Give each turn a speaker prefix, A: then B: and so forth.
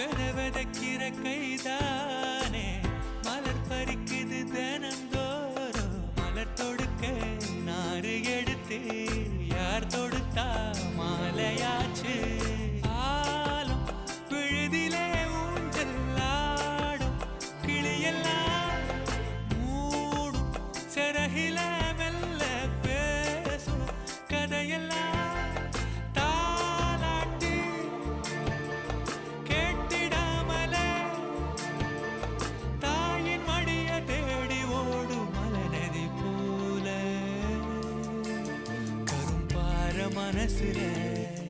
A: வெதக்கிற கைதானே மலர் பறிக்குது தினந்தோறும் மலர் தொடுக்க நாறு எடுத்து யார் தொடுத்தா மாலையாச்சு ஆலம் விழுதிலே ஊஞ்சல் ஆடும் கிளியெல்லாம் மூடும் சிறகில மெல்ல பேசும் கதையெல்லாம் மனசுல